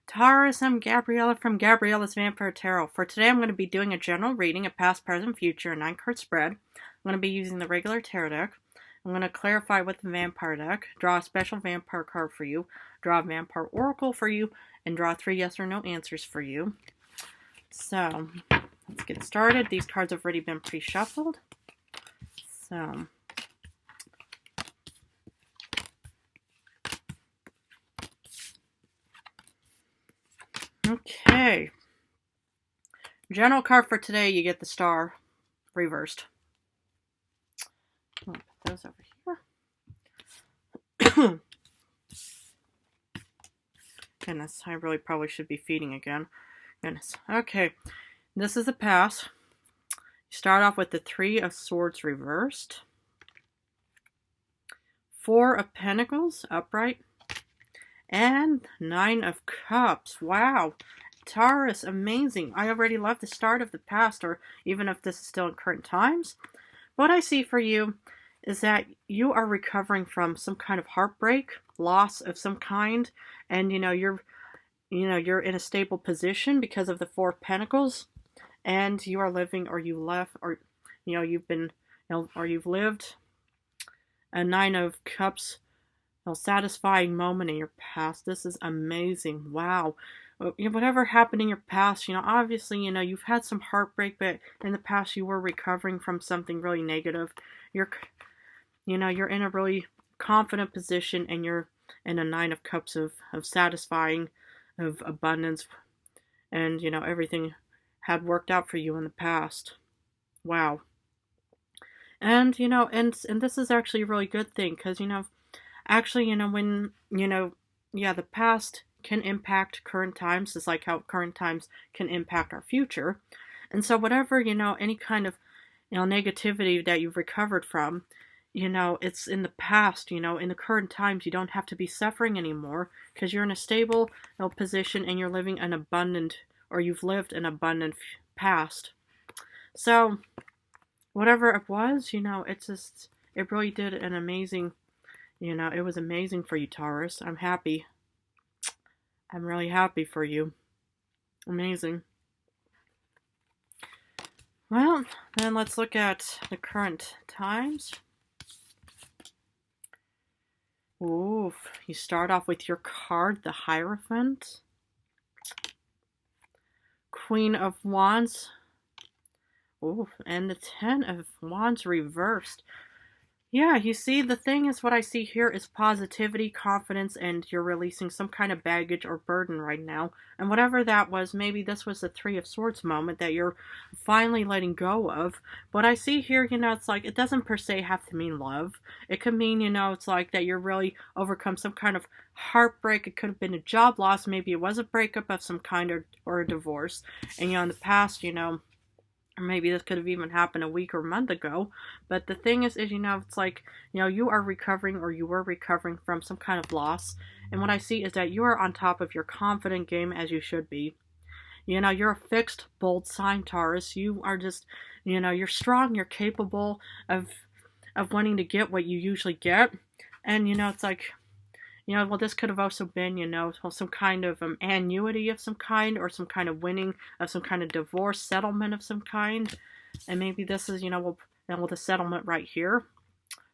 Taurus, I'm Gabriella from Gabriella's Vampire Tarot. For today, I'm going to be doing a general reading of past, present, future, a 9-card spread. I'm going to be using the regular tarot deck. I'm going to clarify with the vampire deck, draw a special vampire card for you, draw a vampire oracle for you, and draw 3 yes or no answers for you. So, let's get started. These cards have already been pre-shuffled. So, okay. General card for today, you get the star reversed. I'll put those over here. Goodness, I really probably should be feeding again. Goodness. Okay, this is the pass. You start off with the 3 of Swords reversed. 4 of Pentacles upright. And 9 of Cups. Wow. Taurus, amazing. I already love the start of the past, or even if this is still in current times. What I see for you is that you are recovering from some kind of heartbreak, loss of some kind, and you're in a stable position because of the 4 of Pentacles, and you are living, or you left, or you've been, or you've lived a 9 of Cups, a satisfying moment in your past. This is amazing. Wow. Whatever happened in your past, obviously, you've had some heartbreak, but in the past you were recovering from something really negative. You're in a really confident position, and you're in a 9 of Cups of satisfying, of abundance, and, everything had worked out for you in the past. Wow. And, and this is actually a really good thing, because, actually, when, the past can impact current times, just like how current times can impact our future. And so whatever, any kind of, negativity that you've recovered from, it's in the past, in the current times, you don't have to be suffering anymore, because you're in a stable, position, and you're living an abundant, or you've lived an abundant past. So whatever it was, it really did an amazing, it was amazing for you, Taurus. I'm happy. I'm really happy for you. Amazing. Well, then let's look at the current times. Ooh, you start off with your card, the Hierophant. Queen of Wands. Ooh, and the 10 of Wands reversed. Yeah, you see, the thing is, what I see here is positivity, confidence, and you're releasing some kind of baggage or burden right now. And whatever that was, maybe this was the 3 of Swords moment that you're finally letting go of. But I see here, it's like, it doesn't per se have to mean love. It could mean, it's like that you're really overcome some kind of heartbreak. It could have been a job loss. Maybe it was a breakup of some kind, or a divorce. And, in the past, or maybe this could have even happened a week or a month ago. But the thing is, it's like, you are recovering, or you were recovering from some kind of loss. And what I see is that you are on top of your confident game, as you should be. You're a fixed, bold sign, Taurus. You are just, you're strong, you're capable of wanting to get what you usually get. And, it's like, well, this could have also been, some kind of annuity of some kind, or some kind of winning of some kind of divorce settlement of some kind. And maybe this is, the settlement right here.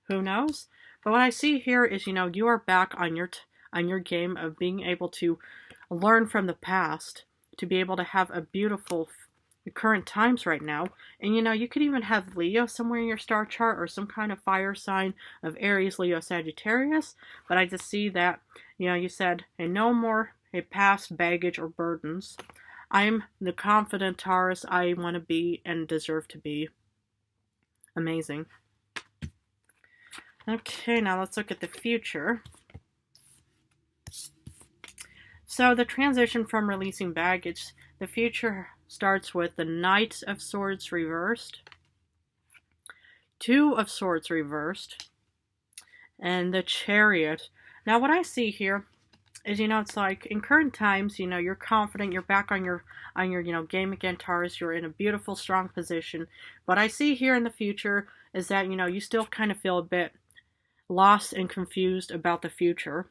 Who knows? But what I see here is, you are back on your game of being able to learn from the past, to be able to have a beautiful current times right now. And you could even have Leo somewhere in your star chart, or some kind of fire sign of Aries, Leo, Sagittarius. But I just see that, you said, and no more a past baggage or burdens. I'm the confident Taurus I want to be and deserve to be. Amazing. Okay, now let's look at the future. So the transition from releasing baggage, the future starts with the Knight of Swords reversed, 2 of Swords reversed, and the Chariot. Now what I see here is, it's like, in current times, you're confident, you're back on your game again, Taurus. You're in a beautiful, strong position. What I see here in the future is that, you still kind of feel a bit lost and confused about the future.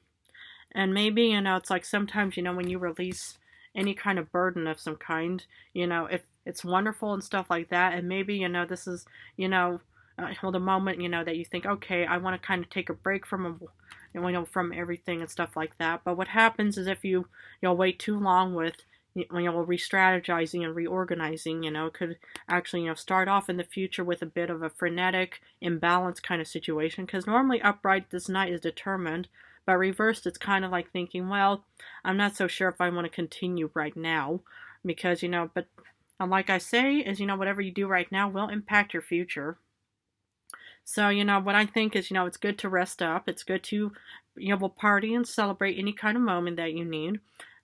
And maybe, you know, it's like sometimes, you know, when you release any kind of burden of some kind, you know, if it's wonderful and stuff like that, and maybe, you know, this is, you know, well, the moment, you know, that you think, okay, I want to kind of take a break from, you know, from everything and stuff like that. But what happens is if you know, wait too long with, you know, re-strategizing and reorganizing, you know, it could actually, you know, start off in the future with a bit of a frenetic, imbalanced kind of situation. Because normally upright, this knight is determined, but reversed, it's kind of like thinking, well, I'm not so sure if I want to continue right now, because, you know, but like I say, is, you know, whatever you do right now will impact your future. So, you know, what I think is, you know, it's good to rest up. It's good to, you know, party and celebrate any kind of moment that you need.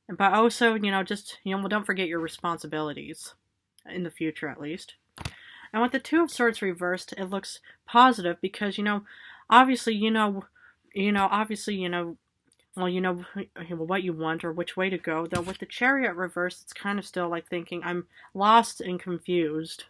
But also, you know, just, you know, well, don't forget your responsibilities in the future at least. And with the Two of Swords reversed, it looks positive because, you know, obviously, obviously, you know, well, you know what you want or which way to go. Though with the Chariot reversed, it's kind of still like thinking, I'm lost and confused.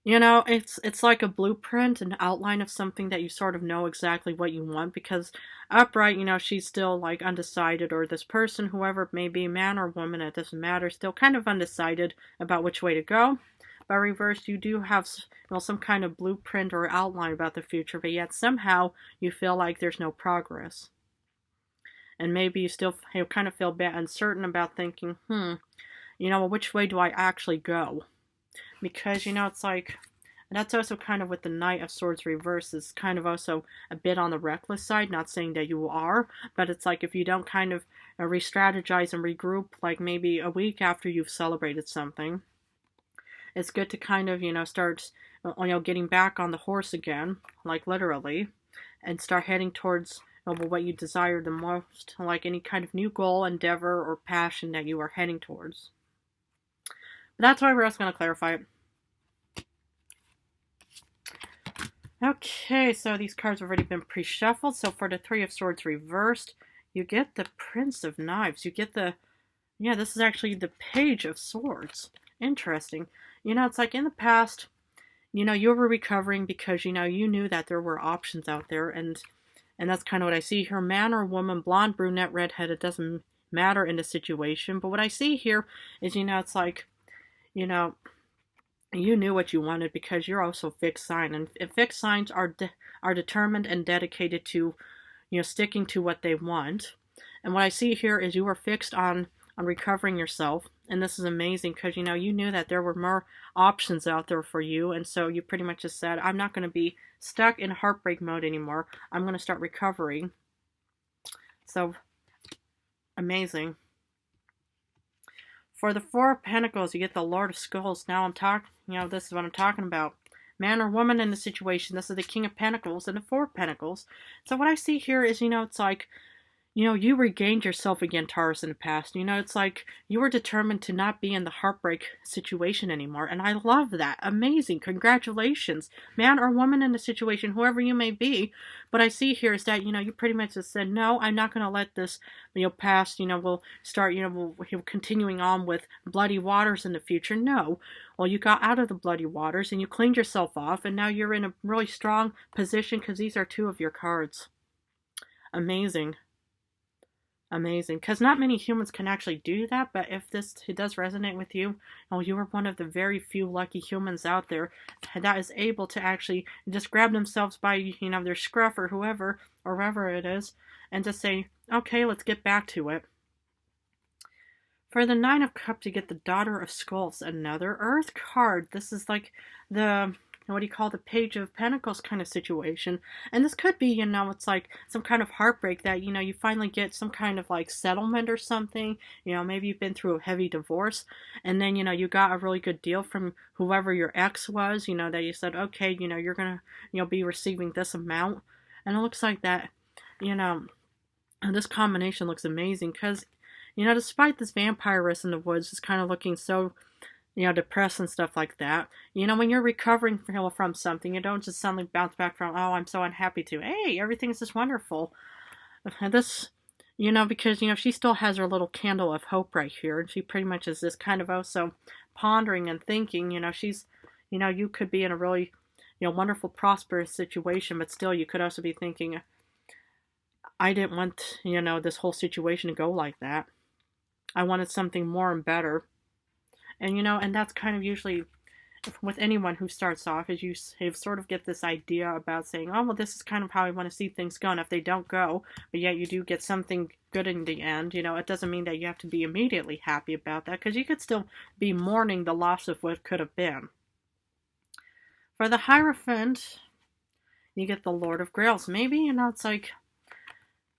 You know, it's like a blueprint, an outline of something that you sort of know exactly what you want, because upright, you know, she's still like undecided, or this person, whoever it may be, man or woman, it doesn't matter, still kind of undecided about which way to go. By reverse, you do have, you know, some kind of blueprint or outline about the future, but yet somehow you feel like there's no progress. And maybe you still, you know, kind of feel bit uncertain about thinking, you know, well, which way do I actually go? Because, you know, it's like, that's also kind of with the Knight of Swords reverse, is kind of also a bit on the reckless side. Not saying that you are, but it's like if you don't kind of re-strategize and regroup, like maybe a week after you've celebrated something, it's good to kind of, you know, start, you know, getting back on the horse again, like literally, and start heading towards, you know, what you desire the most, like any kind of new goal, endeavor, or passion that you are heading towards. But that's why we're just going to clarify it. Okay, so these cards have already been pre-shuffled. So for the Three of Swords reversed, you get the Prince of Knives. You get the, yeah, this is actually the Page of Swords. Interesting. You know, it's like in the past, you know, you were recovering because, you know, you knew that there were options out there, and that's kind of what I see here. Man or woman, blonde, brunette, redhead, it doesn't matter in the situation. But what I see here is, you know, it's like, you know, you knew what you wanted because you're also fixed sign, and fixed signs are determined and dedicated to, you know, sticking to what they want. And what I see here is you were fixed on recovering yourself, and this is amazing because, you know, you knew that there were more options out there for you, and so you pretty much just said, I'm not going to be stuck in heartbreak mode anymore. I'm going to start recovering. So amazing. For the Four of Pentacles, you get the Lord of Skulls. Now I'm talking, you know, this is what I'm talking about. Man or woman in the situation. This is the King of Pentacles and the Four of Pentacles. So what I see here is, you know, it's like, you know, you regained yourself again, Taurus, in the past. You know, it's like you were determined to not be in the heartbreak situation anymore. And I love that. Amazing. Congratulations. Man or woman in the situation, whoever you may be. What I see here is that, you know, you pretty much just said, no, I'm not going to let this, you know, past, you know, we'll start, you know, we'll continuing on with bloody waters in the future. No. Well, you got out of the bloody waters and you cleaned yourself off. And now you're in a really strong position because these are two of your cards. Amazing. Amazing, because not many humans can actually do that, but if this does resonate with you, oh, you are one of the very few lucky humans out there that is able to actually just grab themselves by, you know, their scruff or whoever, or wherever it is, and just say, okay, let's get back to it. For the Nine of Cups, you get the Daughter of Skulls, another Earth card. This is like the, what do you call, the Page of Pentacles kind of situation. And this could be, you know, it's like some kind of heartbreak that, you know, you finally get some kind of like settlement or something. You know, maybe you've been through a heavy divorce, and then, you know, you got a really good deal from whoever your ex was, you know, that you said, okay, you know, you're gonna, you know, be receiving this amount. And it looks like that, you know, this combination looks amazing because, you know, despite this vampiress in the woods is kind of looking so, you know, depressed and stuff like that. You know, when you're recovering from something, you don't just suddenly bounce back from, oh, I'm so unhappy to. Hey, everything's just wonderful. And this, you know, because, you know, she still has her little candle of hope right here. And she pretty much is this kind of also pondering and thinking, you know, she's, you know, you could be in a really, you know, wonderful, prosperous situation, but still you could also be thinking, I didn't want, this whole situation to go like that. I wanted something more and better. And, and that's kind of usually with anyone who starts off, is you sort of get this idea about saying, oh, well, this is kind of how I want to see things go. And if they don't go, but yet you do get something good in the end, it doesn't mean that you have to be immediately happy about that, because you could still be mourning the loss of what could have been. For the Hierophant, you get the Lord of Grails. Maybe, it's like,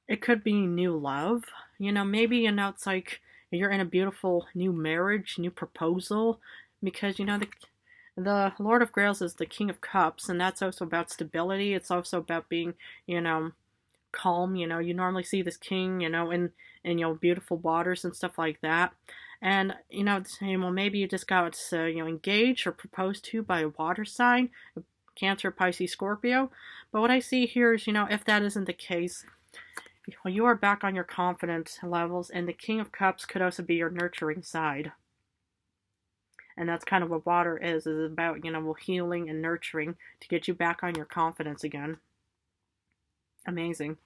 it could be new love. Maybe, it's like you're in a beautiful new marriage, new proposal, because, the Lord of Grails is the King of Cups, and that's also about stability. It's also about being, calm. You normally see this king, in beautiful waters and stuff like that. And, saying, well, maybe you just got, engaged or proposed to by a water sign, Cancer, Pisces, Scorpio. But what I see here is, if that isn't the case, well, you are back on your confidence levels, and the King of Cups could also be your nurturing side. And that's kind of what water is about, healing and nurturing to get you back on your confidence again. Amazing.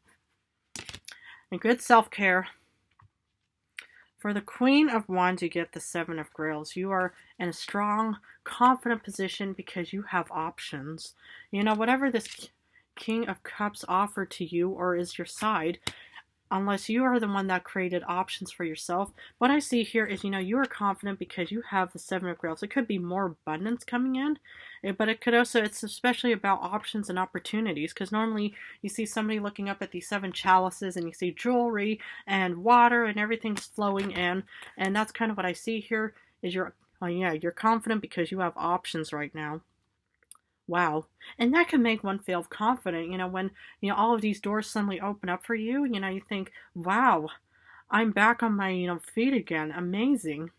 And good self-care. For the Queen of Wands, you get the Seven of Grails. You are in a strong, confident position because you have options. Whatever this King of Cups offered to you or is your side, unless you are the one that created options for yourself. What I see here is, you are confident because you have the Seven of Grails. It could be more abundance coming in, but it could also, it's especially about options and opportunities, because normally you see somebody looking up at these 7 chalices and you see jewelry and water and everything's flowing in, and that's kind of what I see here is you're confident because you have options right now. Wow. And that can make one feel confident, when, all of these doors suddenly open up for you, you think, wow, I'm back on my, feet again. Amazing.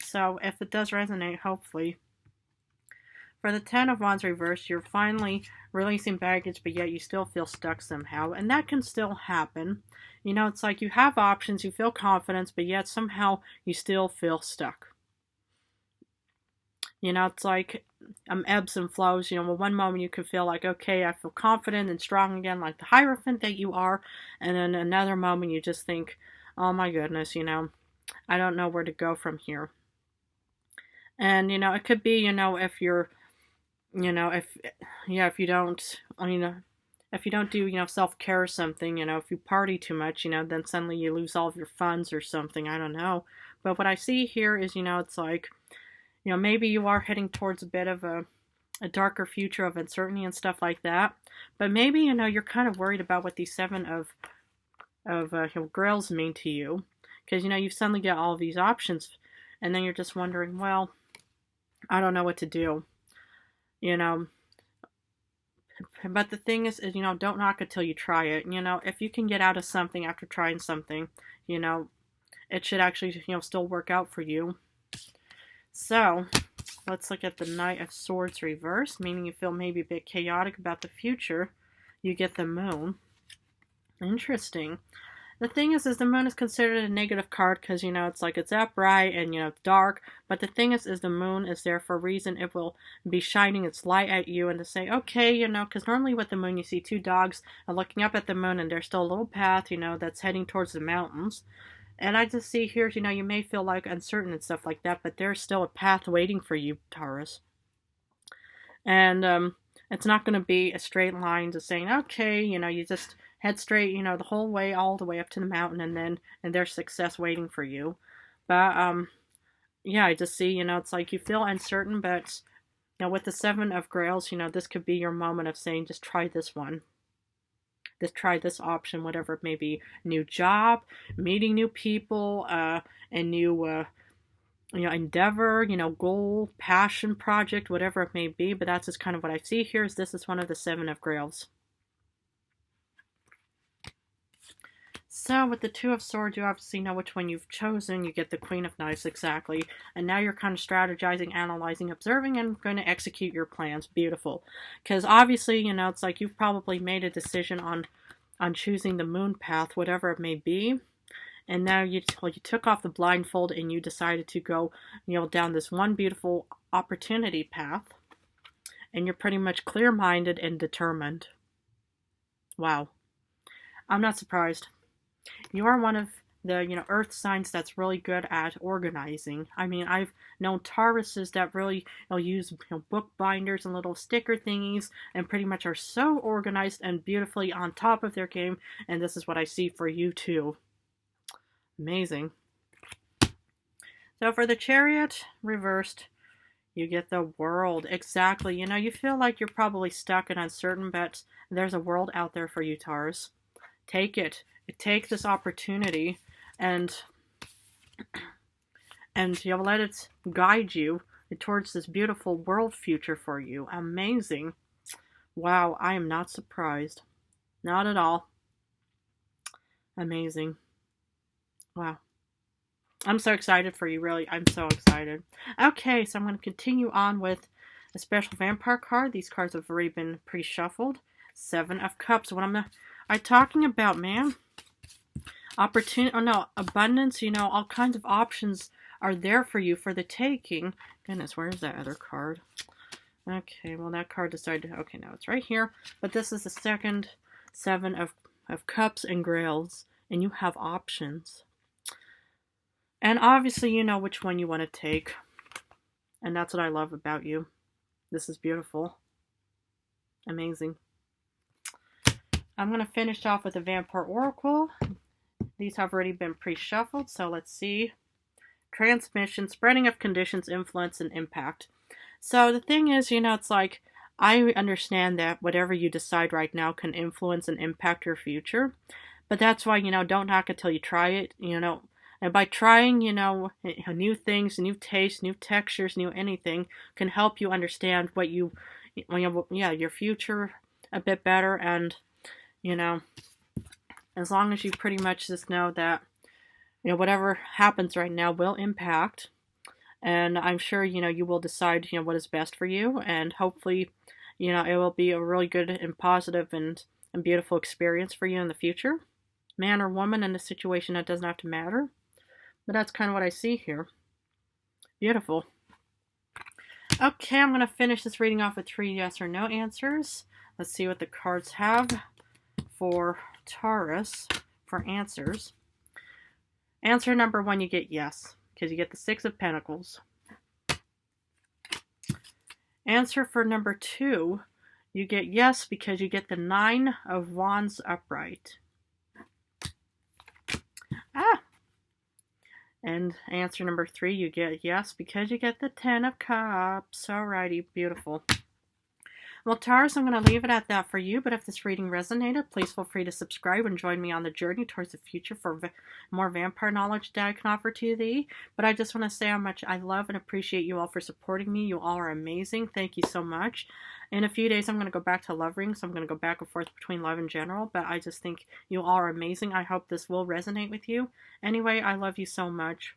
So if it does resonate, hopefully. For the Ten of Wands reversed, you're finally releasing baggage, but yet you still feel stuck somehow. And that can still happen. It's like you have options, you feel confidence, but yet somehow you still feel stuck. It's like ebbs and flows. One moment you can feel like, okay, I feel confident and strong again, like the Hierophant that you are. And then another moment you just think, oh my goodness, I don't know where to go from here. And, it could be, if you're, if you don't, if you don't do, self-care or something, if you party too much, then suddenly you lose all of your funds or something. I don't know. But what I see here is, it's like, maybe you are heading towards a bit of a darker future of uncertainty and stuff like that. But maybe, you're kind of worried about what these 7 of Grails mean to you. Because, you suddenly get all of these options. And then you're just wondering, well, I don't know what to do. But the thing is, don't knock it till you try it. If you can get out of something after trying something, it should actually, still work out for you. So, let's look at the Knight of Swords reversed, meaning you feel maybe a bit chaotic about the future. You get the Moon. Interesting. The thing is the Moon is considered a negative card because, it's like it's upright and, it's dark. But the thing is the Moon is there for a reason. It will be shining its light at you and to say, okay, because normally with the Moon you see 2 dogs looking up at the Moon and there's still a little path, that's heading towards the mountains. And I just see here, you may feel like uncertain and stuff like that, but there's still a path waiting for you, Taurus. And it's not going to be a straight line to saying, okay, you just head straight, the whole way, all the way up to the mountain, and there's success waiting for you. But, yeah, I just see, it's like you feel uncertain, but, with the 7 of Grails, this could be your moment of saying, just try this one. Try this option, whatever it may be. New job, meeting new people, a new, endeavor, goal, passion project, whatever it may be. But that's just kind of what I see here is this is one of the 7 of Grails. So with the 2 of Swords, you obviously know which one you've chosen. You get the Queen of Knives, exactly. And now you're kind of strategizing, analyzing, observing, and going to execute your plans. Beautiful. Because obviously, it's like you've probably made a decision on choosing the Moon path, whatever it may be. And now you took off the blindfold and you decided to go, down this one beautiful opportunity path. And you're pretty much clear-minded and determined. Wow. I'm not surprised. You are one of the, earth signs that's really good at organizing. I mean, I've known Tauruses that really, use, book binders and little sticker thingies and pretty much are so organized and beautifully on top of their game. And this is what I see for you too. Amazing. So for the Chariot reversed, you get the World. Exactly. You feel like you're probably stuck and uncertain, but there's a world out there for you, Taurus. Take it. Take this opportunity and you'll let it guide you towards this beautiful world future for you. Amazing. Wow, I am not surprised. Not at all. Amazing. Wow. I'm so excited for you, really. I'm so excited. Okay, so I'm going to continue on with a special vampire card. These cards have already been pre-shuffled. 7 of Cups. What am I talking about, man? Opportunity, abundance, all kinds of options are there for you for the taking. Goodness, where's that other card? Okay, well, that card decided, okay, now it's right here. But this is the second 7 of Cups and Grails, and you have options. And obviously, you know which one you want to take. And that's what I love about you. This is beautiful. Amazing. I'm going to finish off with the Vampire Oracle. These have already been pre-shuffled, so let's see. Transmission, spreading of conditions, influence, and impact. So the thing is, it's like, I understand that whatever you decide right now can influence and impact your future. But that's why, don't knock it till you try it, And by trying, new things, new tastes, new textures, new anything, can help you understand what your future a bit better. And, as long as you pretty much just know that, whatever happens right now will impact. And I'm sure, you will decide, what is best for you. And hopefully, it will be a really good and positive and beautiful experience for you in the future. Man or woman in a situation, that doesn't have to matter. But that's kind of what I see here. Beautiful. Okay, I'm going to finish this reading off with 3 yes or no answers. Let's see what the cards have for Taurus for answers. Answer number 1, you get yes, because you get the 6 of Pentacles. Answer for number 2, you get yes, because you get the 9 of Wands upright. And answer number 3, you get yes, because you get the 10 of Cups. Alrighty, beautiful. Well, Taurus, I'm going to leave it at that for you, but if this reading resonated, please feel free to subscribe and join me on the journey towards the future for more vampire knowledge that I can offer to thee. But I just want to say how much I love and appreciate you all for supporting me. You all are amazing. Thank you so much. In a few days, I'm going to go back to love rings. I'm going to go back and forth between love and general, but I just think you all are amazing. I hope this will resonate with you. Anyway, I love you so much.